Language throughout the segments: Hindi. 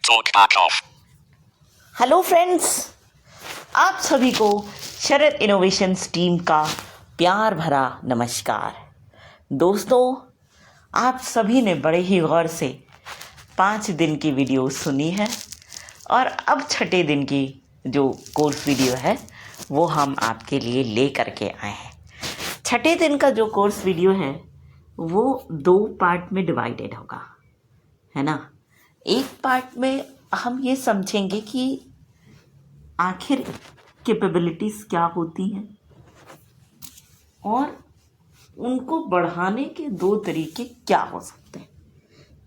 Talk back off. Hello friends, आप सभी को शरद इनोवेशंस टीम का प्यार भरा नमस्कार। दोस्तों, आप सभी ने बड़े ही गौर से 5 दिन की वीडियो सुनी है और अब छठे दिन की जो कोर्स वीडियो है वो हम आपके लिए ले करके आए हैं। छठे दिन का जो कोर्स वीडियो है वो 2 पार्ट में डिवाइडेड होगा, है ना। एक पार्ट में हम ये समझेंगे कि आखिर कैपेबिलिटीज़ क्या होती हैं और उनको बढ़ाने के 2 तरीके क्या हो सकते हैं।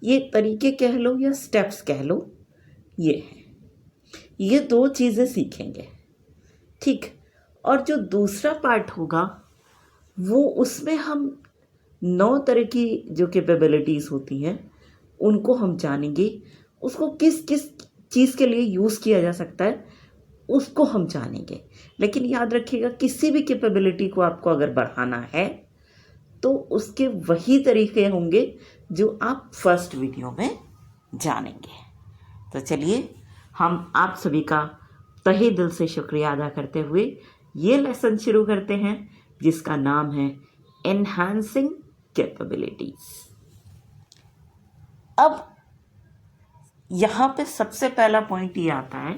ये तरीके कह लो या स्टेप्स कह लो, ये हैं। ये 2 चीज़ें सीखेंगे, ठीक। और जो दूसरा पार्ट होगा वो उसमें हम 9 तरह की जो कैपेबिलिटीज़ होती हैं उनको हम जानेंगे। उसको किस किस चीज़ के लिए यूज़ किया जा सकता है उसको हम जानेंगे। लेकिन याद रखिएगा, किसी भी कैपेबिलिटी को आपको अगर बढ़ाना है तो उसके वही तरीके होंगे जो आप फर्स्ट वीडियो में जानेंगे। तो चलिए हम आप सभी का तहे दिल से शुक्रिया अदा करते हुए ये लेसन शुरू करते हैं जिसका नाम है एनहांसिंग कैपेबिलिटीज़। अब यहाँ पे सबसे पहला पॉइंट ये आता है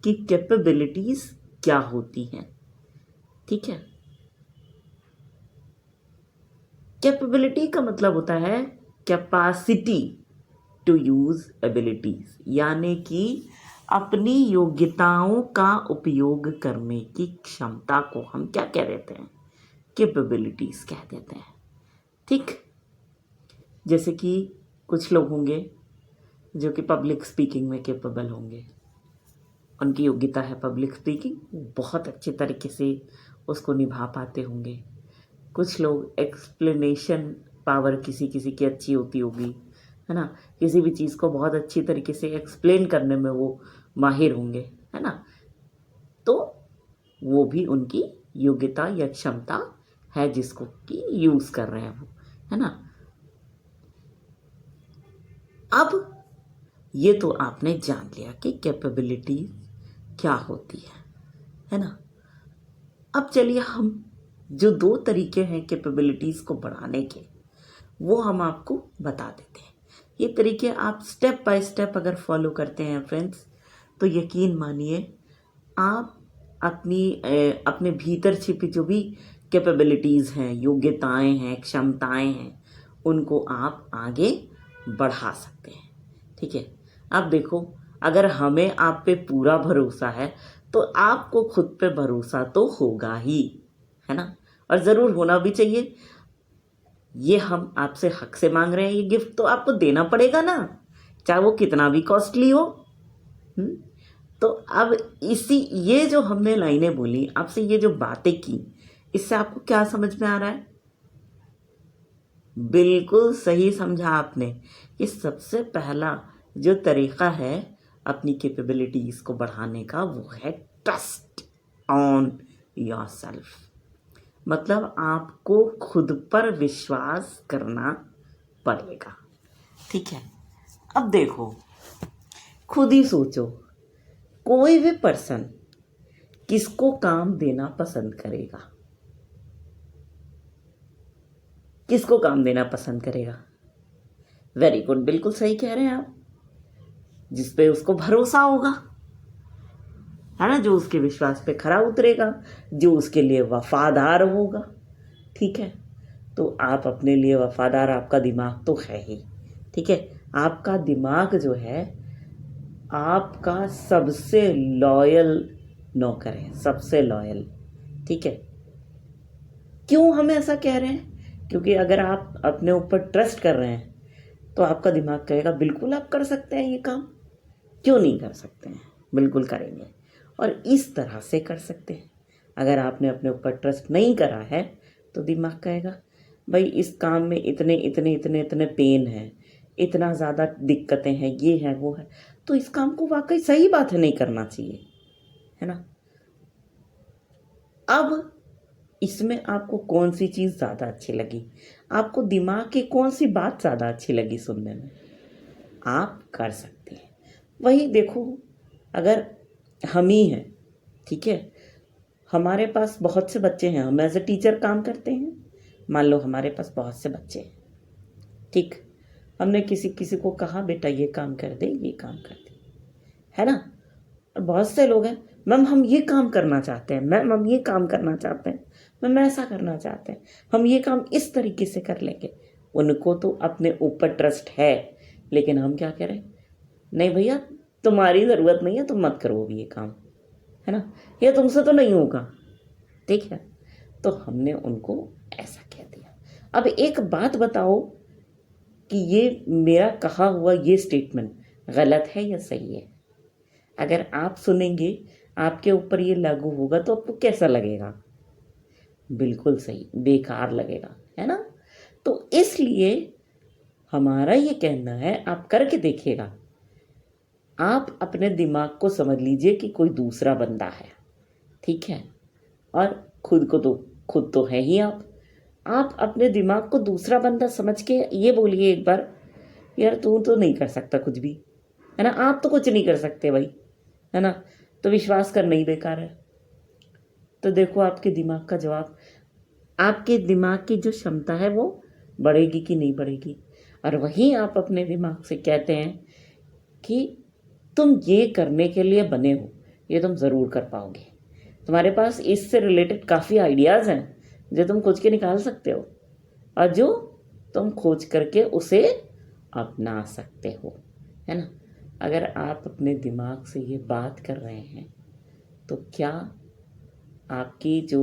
कि कैपेबिलिटीज़ क्या होती हैं, ठीक है। कैपेबिलिटी का मतलब होता है कैपेसिटी टू यूज़ एबिलिटीज़, यानी कि अपनी योग्यताओं का उपयोग करने की क्षमता को हम क्या कह देते हैं, कैपेबिलिटीज़ कह देते हैं, ठीक। जैसे कि कुछ लोग होंगे जो कि पब्लिक स्पीकिंग में कैपेबल होंगे, उनकी योग्यता है पब्लिक स्पीकिंग, बहुत अच्छे तरीके से उसको निभा पाते होंगे। कुछ लोग एक्सप्लेनेशन पावर किसी किसी की अच्छी होती होगी, है ना, किसी भी चीज़ को बहुत अच्छी तरीके से एक्सप्लेन करने में वो माहिर होंगे, है ना। तो वो भी उनकी योग्यता या क्षमता है जिसको कि यूज़ कर रहे हैं वो, है ना। अब ये तो आपने जान लिया कि कैपेबिलिटी क्या होती है ना। अब चलिए हम जो 2 तरीके हैं कैपेबिलिटीज़ को बढ़ाने के वो हम आपको बता देते हैं। ये तरीके आप स्टेप बाय स्टेप अगर फॉलो करते हैं फ्रेंड्स, तो यकीन मानिए आप अपने भीतर छिपी जो भी कैपेबिलिटीज़ हैं, योग्यताएं हैं, क्षमताएं हैं, उनको आप आगे बढ़ा सकते हैं, ठीक है। अब देखो, अगर हमें आप पे पूरा भरोसा है तो आपको खुद पे भरोसा तो होगा ही, है ना, और ज़रूर होना भी चाहिए। ये हम आपसे हक से मांग रहे हैं, ये गिफ्ट तो आपको देना पड़ेगा ना, चाहे वो कितना भी कॉस्टली हो। तो अब ये जो हमने लाइनें बोली आपसे, ये जो बातें की, इससे आपको क्या समझ में आ रहा है? बिल्कुल सही समझा आपने कि सबसे पहला जो तरीका है अपनी कैपेबिलिटीज़ को बढ़ाने का वो है ट्रस्ट ऑन योरसेल्फ। मतलब आपको खुद पर विश्वास करना पड़ेगा, ठीक है। अब देखो, खुद ही सोचो, कोई भी पर्सन किसको काम देना पसंद करेगा? किसको काम देना पसंद करेगा? वेरी गुड, बिल्कुल सही कह रहे हैं आप, जिस पे उसको भरोसा होगा, है ना, जो उसके विश्वास पे खरा उतरेगा, जो उसके लिए वफादार होगा, ठीक है। तो आप अपने लिए वफादार, आपका दिमाग तो है ही, ठीक है। आपका दिमाग जो है आपका सबसे लॉयल नौकर है, सबसे लॉयल, ठीक है। क्यों हम ऐसा कह रहे हैं? क्योंकि अगर आप अपने ऊपर ट्रस्ट कर रहे हैं तो आपका दिमाग कहेगा बिल्कुल आप कर सकते हैं ये काम, क्यों नहीं कर सकते हैं, बिल्कुल करेंगे, और इस तरह से कर सकते हैं। अगर आपने अपने ऊपर ट्रस्ट नहीं करा है तो दिमाग कहेगा भाई इस काम में इतने इतने इतने इतने पेन है, इतना ज़्यादा दिक्कतें हैं, ये है वो है, तो इस काम को वाकई सही बात है नहीं करना चाहिए, है ना। अब इसमें आपको कौन सी चीज़ ज़्यादा अच्छी लगी? आपको दिमाग की कौन सी बात ज़्यादा अच्छी लगी सुनने में? आप कर सकते हैं। वही देखो, अगर हम ही हैं, ठीक है, हमारे पास बहुत से बच्चे हैं, हम एज ए टीचर काम करते हैं, मान लो हमारे पास बहुत से बच्चे हैं, ठीक, हमने किसी किसी को कहा बेटा ये काम कर दे, ये काम कर दे, है ना। और बहुत से लोग हैं, मैम हम ये काम करना चाहते हैं, मैम हम ये काम करना चाहते हैं, मैम ऐसा करना चाहते हैं, हम ये काम इस तरीके से कर लेंगे। उनको तो अपने ऊपर ट्रस्ट है, लेकिन हम क्या करें, नहीं भैया तुम्हारी ज़रूरत नहीं है, तुम मत करो भी ये काम, है ना, ये तुमसे तो नहीं होगा, ठीक है। तो हमने उनको ऐसा कह दिया। अब एक बात बताओ कि ये मेरा कहा हुआ ये स्टेटमेंट गलत है या सही है? अगर आप सुनेंगे, आपके ऊपर ये लागू होगा तो आपको कैसा लगेगा? बिल्कुल सही, बेकार लगेगा, है ना। तो इसलिए हमारा ये कहना है, आप करके देखिएगा, आप अपने दिमाग को समझ लीजिए कि कोई दूसरा बंदा है, ठीक है, और खुद तो है ही आप अपने दिमाग को दूसरा बंदा समझ के ये बोलिए एक बार, यार तू तो नहीं कर सकता कुछ भी, है ना, आप तो कुछ नहीं कर सकते भाई, है ना, तो विश्वास करना ही बेकार है। तो देखो आपके दिमाग का जवाब, आपके दिमाग की जो क्षमता है वो बढ़ेगी कि नहीं बढ़ेगी। और वहीं आप अपने दिमाग से कहते हैं कि तुम ये करने के लिए बने हो, ये तुम ज़रूर कर पाओगे, तुम्हारे पास इससे रिलेटेड काफ़ी आइडियाज़ हैं जो तुम खोज के निकाल सकते हो और जो तुम खोज करके उसे अपना सकते हो, है ना। अगर आप अपने दिमाग से ये बात कर रहे हैं तो क्या आपकी जो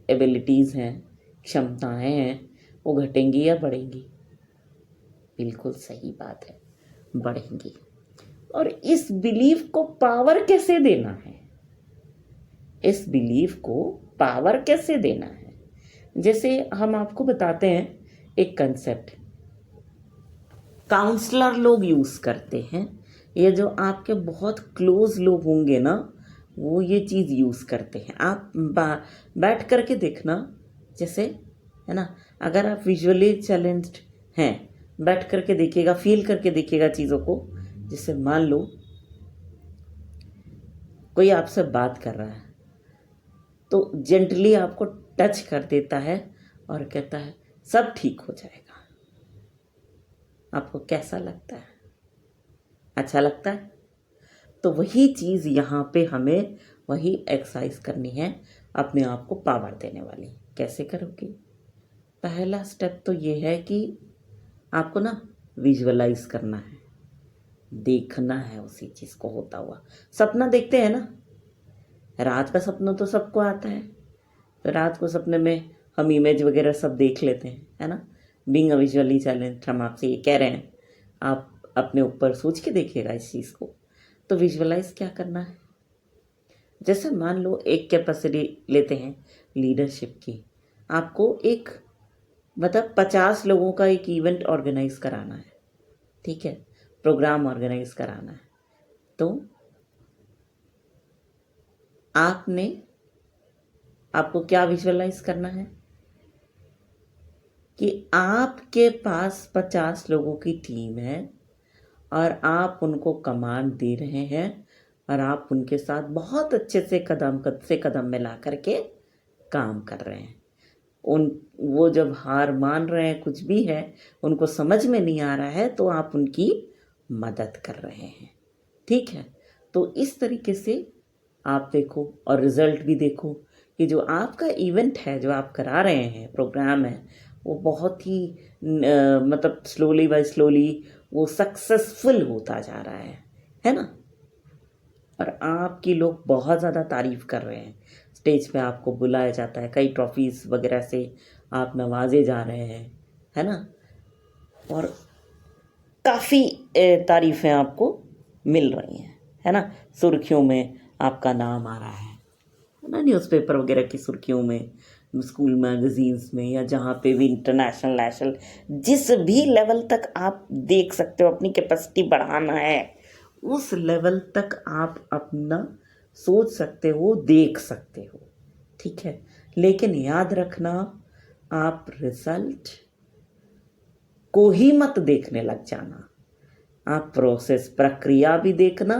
एबिलिटीज़ हैं, क्षमताएं हैं, वो घटेंगी या बढ़ेंगी? बिल्कुल सही बात है, बढ़ेंगी। और इस बिलीफ को पावर कैसे देना है? इस बिलीफ को पावर कैसे देना है? जैसे हम आपको बताते हैं एक कंसेप्ट, काउंसलर लोग यूज़ करते हैं, ये जो आपके बहुत क्लोज लोग होंगे ना, वो ये चीज़ यूज़ करते हैं। आप बैठ करके देखना, जैसे, है ना, अगर आप विजुअली चैलेंज्ड हैं, बैठ करके देखिएगा, फील करके देखिएगा चीज़ों को। जैसे मान लो कोई आपसे बात कर रहा है तो जेंटली आपको टच कर देता है और कहता है सब ठीक हो जाएगा, आपको कैसा लगता है? अच्छा लगता है? तो वही चीज़ यहाँ पे हमें वही एक्सरसाइज करनी है, अपने आप को पावर देने वाली। कैसे करोगे? पहला स्टेप तो ये है कि आपको ना विजुअलाइज करना है, देखना है उसी चीज़ को होता हुआ। सपना देखते हैं ना, रात का सपना तो सबको आता है, तो रात को सपने में हम इमेज वगैरह सब देख लेते हैं, है ना। बीइंग अ विजुअली चैलेंज, हम आपसे ये कह रहे हैं, आप अपने ऊपर सोच के देखिएगा इस चीज़ को। तो विजुअलाइज क्या करना है, जैसे मान लो एक कैपेसिटी लेते हैं लीडरशिप की, आपको एक मतलब 50 लोगों का एक इवेंट ऑर्गेनाइज कराना है, ठीक है, प्रोग्राम ऑर्गेनाइज कराना है। तो आपको क्या विजुअलाइज करना है कि आपके पास 50 लोगों की टीम है और आप उनको कमांड दे रहे हैं और आप उनके साथ बहुत अच्छे से कदम मिला करके काम कर रहे हैं। वो जब हार मान रहे हैं, कुछ भी है, उनको समझ में नहीं आ रहा है, तो आप उनकी मदद कर रहे हैं, ठीक है। तो इस तरीके से आप देखो और रिजल्ट भी देखो कि जो आपका इवेंट है, जो आप करा रहे हैं, प्रोग्राम है, वो बहुत ही मतलब स्लोली बाय स्लोली वो सक्सेसफुल होता जा रहा है ना। और आपकी लोग बहुत ज़्यादा तारीफ़ कर रहे हैं, स्टेज पे आपको बुलाया जाता है, कई ट्रॉफीज़ वगैरह से आप नवाजे जा रहे हैं, है ना, और काफ़ी तारीफ़ें आपको मिल रही हैं, है ना। सुर्खियों में आपका नाम आ रहा है ना, न्यूज़पेपर वगैरह की सुर्खियों में, स्कूल मैगजीन्स में, या जहाँ पे भी इंटरनेशनल नेशनल जिस भी लेवल तक आप देख सकते हो, अपनी कैपेसिटी बढ़ाना है उस लेवल तक आप अपना सोच सकते हो, देख सकते हो, ठीक है। लेकिन याद रखना, आप रिजल्ट को ही मत देखने लग जाना, आप प्रोसेस प्रक्रिया भी देखना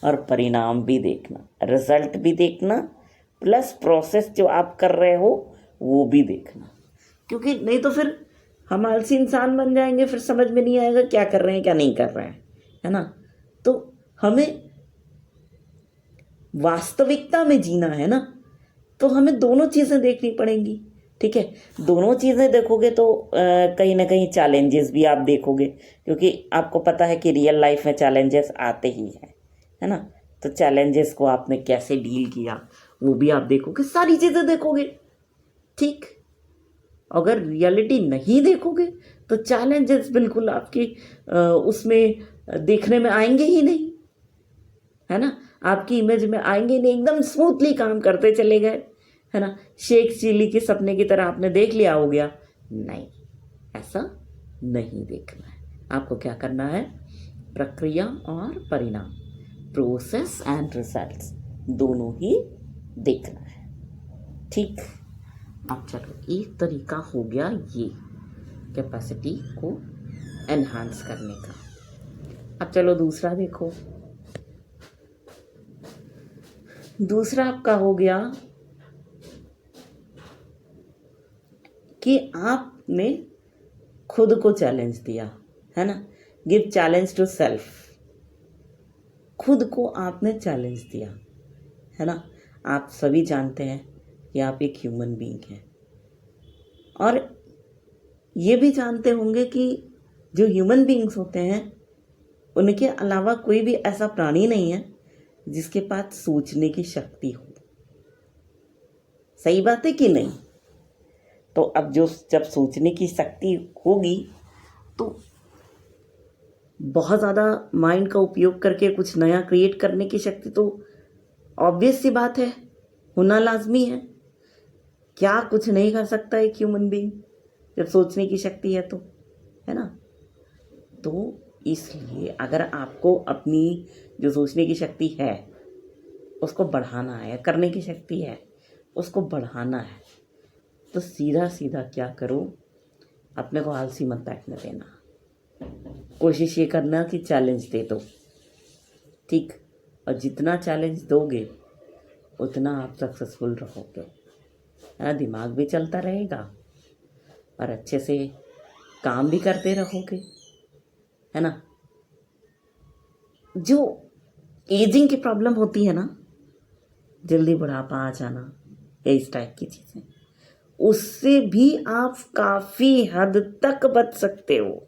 और परिणाम भी देखना, रिजल्ट भी देखना, प्लस प्रोसेस जो आप कर रहे हो वो भी देखना। क्योंकि नहीं तो फिर हम आलसी इंसान बन जाएंगे, फिर समझ में नहीं आएगा क्या कर रहे हैं क्या नहीं कर रहे हैं, है ना। तो हमें वास्तविकता में जीना है ना, तो हमें दोनों चीज़ें देखनी पड़ेंगी। ठीक है, दोनों चीज़ें देखोगे तो कहीं ना कहीं चैलेंजेस भी आप देखोगे, क्योंकि आपको पता है कि रियल लाइफ में चैलेंजेस आते ही हैं, है ना। तो चैलेंजेस को आपने कैसे डील किया वो भी आप देखोगे, सारी चीज़ें देखोगे। ठीक, अगर रियलिटी नहीं देखोगे तो चैलेंजेस बिल्कुल आपकी उसमें देखने में आएंगे ही नहीं, है ना। आपकी इमेज में आएंगे नहीं, एकदम स्मूथली काम करते चले गए, है ना। शेख चिल्ली के सपने की तरह आपने देख लिया हो गया, नहीं, ऐसा नहीं देखना है। आपको क्या करना है, प्रक्रिया और परिणाम, प्रोसेस एंड रिजल्ट्स दोनों ही देखना है। ठीक, अब चलो एक तरीका हो गया ये कैपेसिटी को एनहांस करने का। अब चलो दूसरा देखो। दूसरा आपका हो गया कि आपने खुद को चैलेंज दिया, है ना। गिव चैलेंज टू सेल्फ, खुद को आपने चैलेंज दिया, है ना। आप सभी जानते हैं कि आप एक ह्यूमन बीइंग हैं, और ये भी जानते होंगे कि जो ह्यूमन बीइंग्स होते हैं उनके अलावा कोई भी ऐसा प्राणी नहीं है जिसके पास सोचने की शक्ति हो। सही बात है कि नहीं। तो अब जब सोचने की शक्ति होगी तो बहुत ज़्यादा माइंड का उपयोग करके कुछ नया क्रिएट करने की शक्ति तो ऑब्वियस सी बात है होना लाजमी है। क्या कुछ नहीं कर सकता एक ह्यूमन बीइंग जब सोचने की शक्ति है तो, है ना। तो इसलिए अगर आपको अपनी जो सोचने की शक्ति है उसको बढ़ाना है, करने की शक्ति है उसको बढ़ाना है, तो सीधा सीधा क्या करो, अपने को आलसी मत बैठने देना। कोशिश ये करना कि चैलेंज दे दो। ठीक, और जितना चैलेंज दोगे उतना आप सक्सेसफुल रहोगे, है ना। दिमाग भी चलता रहेगा और अच्छे से काम भी करते रहोगे, है ना। जो एजिंग की प्रॉब्लम होती है ना, जल्दी बुढ़ापा आ जाना या इस टाइप की चीज़ें, उससे भी आप काफ़ी हद तक बच सकते हो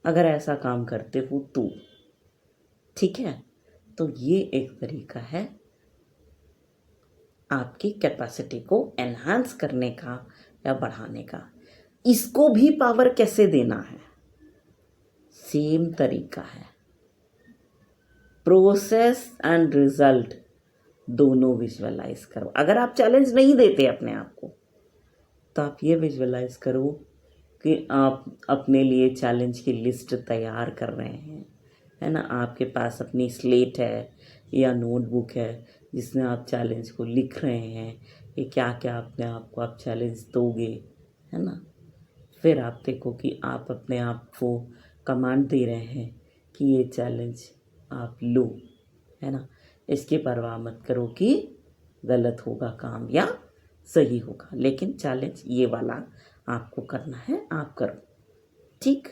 अगर ऐसा काम करते हो तो। ठीक है, तो ये एक तरीका है आपकी कैपेसिटी को एनहांस करने का या बढ़ाने का। इसको भी पावर कैसे देना है, सेम तरीका है, प्रोसेस एंड रिजल्ट दोनों विजुअलाइज करो। अगर आप चैलेंज नहीं देते अपने आप को तो आप ये विजुअलाइज करो कि आप अपने लिए चैलेंज की लिस्ट तैयार कर रहे हैं, है ना। आपके पास अपनी स्लेट है या नोटबुक है जिसमें आप चैलेंज को लिख रहे हैं कि क्या क्या अपने आप को आप चैलेंज दोगे, है ना। फिर आप देखो कि आप अपने आप को कमांड दे रहे हैं कि ये चैलेंज आप लो, है ना। इसकी परवाह मत करो कि गलत होगा काम या सही होगा, लेकिन चैलेंज ये वाला आपको करना है, आप करो। ठीक,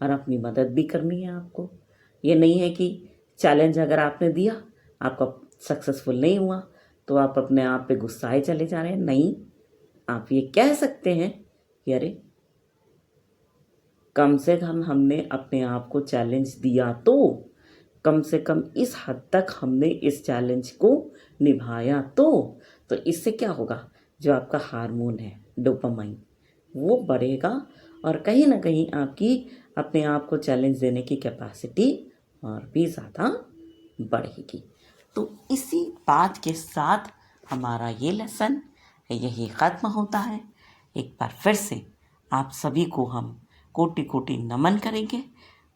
और अपनी मदद भी करनी है आपको। ये नहीं है कि चैलेंज अगर आपने दिया आपका सक्सेसफुल नहीं हुआ तो आप अपने आप पे गुस्साए चले जा रहे हैं। नहीं, आप ये कह सकते हैं कि अरे कम से कम हमने अपने आप को चैलेंज दिया, तो कम से कम इस हद तक हमने इस चैलेंज को निभाया, तो इससे क्या होगा, जो आपका हार्मोन है डोपामाइन वो बढ़ेगा और कहीं ना कहीं आपकी अपने आप को चैलेंज देने की कैपेसिटी और भी ज़्यादा बढ़ेगी। तो इसी बात के साथ हमारा ये लेसन यही ख़त्म होता है। एक बार फिर से आप सभी को हम कोटि कोटि नमन करेंगे।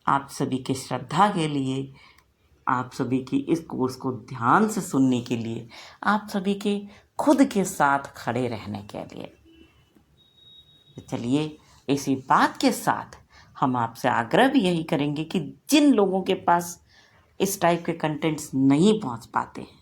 आप सभी के श्रद्धा के लिए, आप सभी की इस कोर्स को ध्यान से सुनने के लिए, आप सभी के खुद के साथ खड़े रहने के लिए। चलिए इसी बात के साथ हम आपसे आग्रह भी यही करेंगे कि जिन लोगों के पास इस टाइप के कंटेंट्स नहीं पहुंच पाते हैं,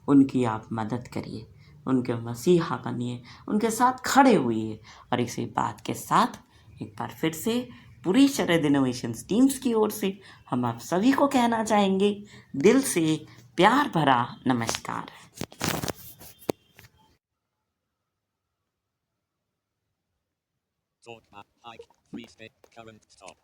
उनकी आप मदद करिए, उनके मसीहा बनिए, उनके साथ खड़े होइए। और इसी बात के साथ एक बार फिर से पूरी शरद इनोवेशंस टीम्स की ओर से हम आप सभी को कहना चाहेंगे, दिल से प्यार भरा नमस्कार। Talk back, hike, 3 step, current stop.